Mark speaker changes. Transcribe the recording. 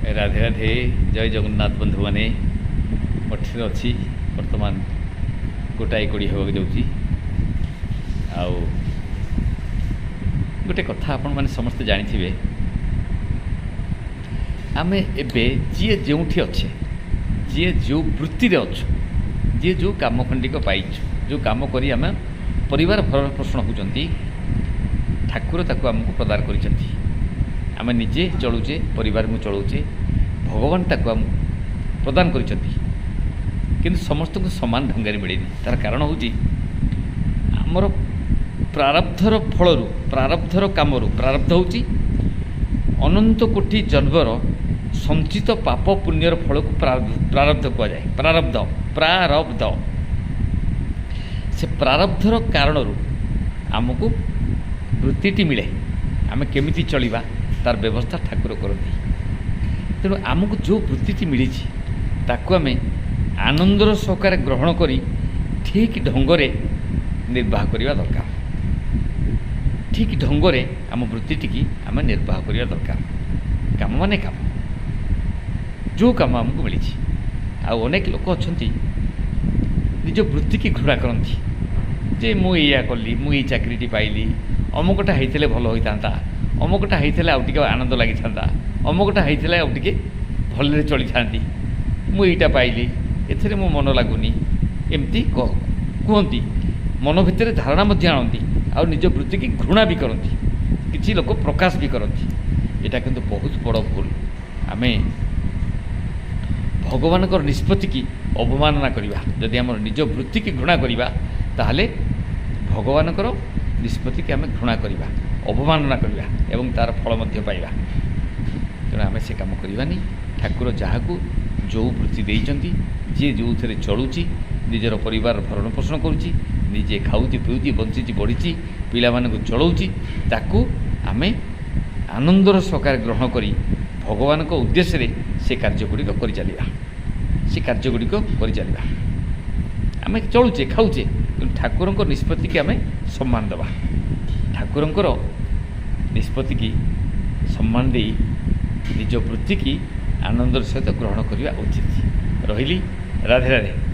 Speaker 1: राधे राधे जय जगन्नाथ बंधु मैंने मठे अच्छी बर्तमान गोटाए कोड़ी होगा जाऊँगी आउ गोटे कथा आपण मैंने समस्ते जानी आम एबे जी जो अच्छे जी जो वृत्ति अच्छु जी जो कम खंडिक पाइचु जो कम करी आम परिवार भरण पोषण होती ठाकुर ताकू आमको प्रदान कर आम निजे चलुचे परिवार को चलाऊे भगवान ताकू आम प्रदान कर समस्त को समान ढंग मिले तार कारण हूँ आमर प्रारब्धर फल प्रारब्धर कम प्रारब्ध हूँ अनंत कोटि जन्मर संचित पाप पुण्यर फल को प्रारब्ध कहुए प्रारब्ध प्रारब्ध से प्रारब्धर कारण आमको वृत्ति मिले आम केमिति चलिबा तार व्यवस्था ठाकुर करती तेणु आमको जो वृत्ति मिली ताकू आम आनंदर सहकार ग्रहण करी ठीक ढंगरे निर्वाह करवा दरकार ठीक ढंगरे आम वृत्ति की आम निर्वाह करवा दरकार काम माने काम जो काम आमको मिली अनेक लोक अच्छा निज वृत्ति की घृणा करती जे मुझे कली मुझे चाकरी पाइली अमुकटा होते भल होता अमुकटा होते आउ टे आनंद लगी था अमुकटा होते आउ टे भल चली था मुझा पाइली एथरे मो मन लगुनि एमती कहती मन भितर धारणा आणती आ निज वृत्ति की घृणा भी करती किसी लोक प्रकाश भी करती यहाँ किंतु बहुत बड़ भूल आम भगवान निष्पत्ति की अवमानना करवा जदि आम निज वृत्ति की घृणा करवा ताहले भगवान निष्पत्ति की आम घृणा करवा अवमानना करवा एवं तार फल मध्य पाइबा तेणु आम से कम करवानी ठाकुर जहाँ को जो वृत्ति देइचंती जी जो थे चलुची निजर परिवार भरण पोषण करुच्ची निजे खाऊँच पीऊँच बंची बढ़ी पिला मानक चलाऊँच ताकू आम आनंदर सहकार ग्रहण करी भगवान को उद्देश्य से कार्यगुड़िक कर चलवा से कार्यगुड़िक कर चलवा आम चलुचे खाऊचे ठाकुर निष्पत्ति की आम सम्मान दबा ठाकुर निष्पत्ति की सम्मान दे निज वृत्ति की आनंदर सहित ग्रहण करवा उचित रही राधे राधे।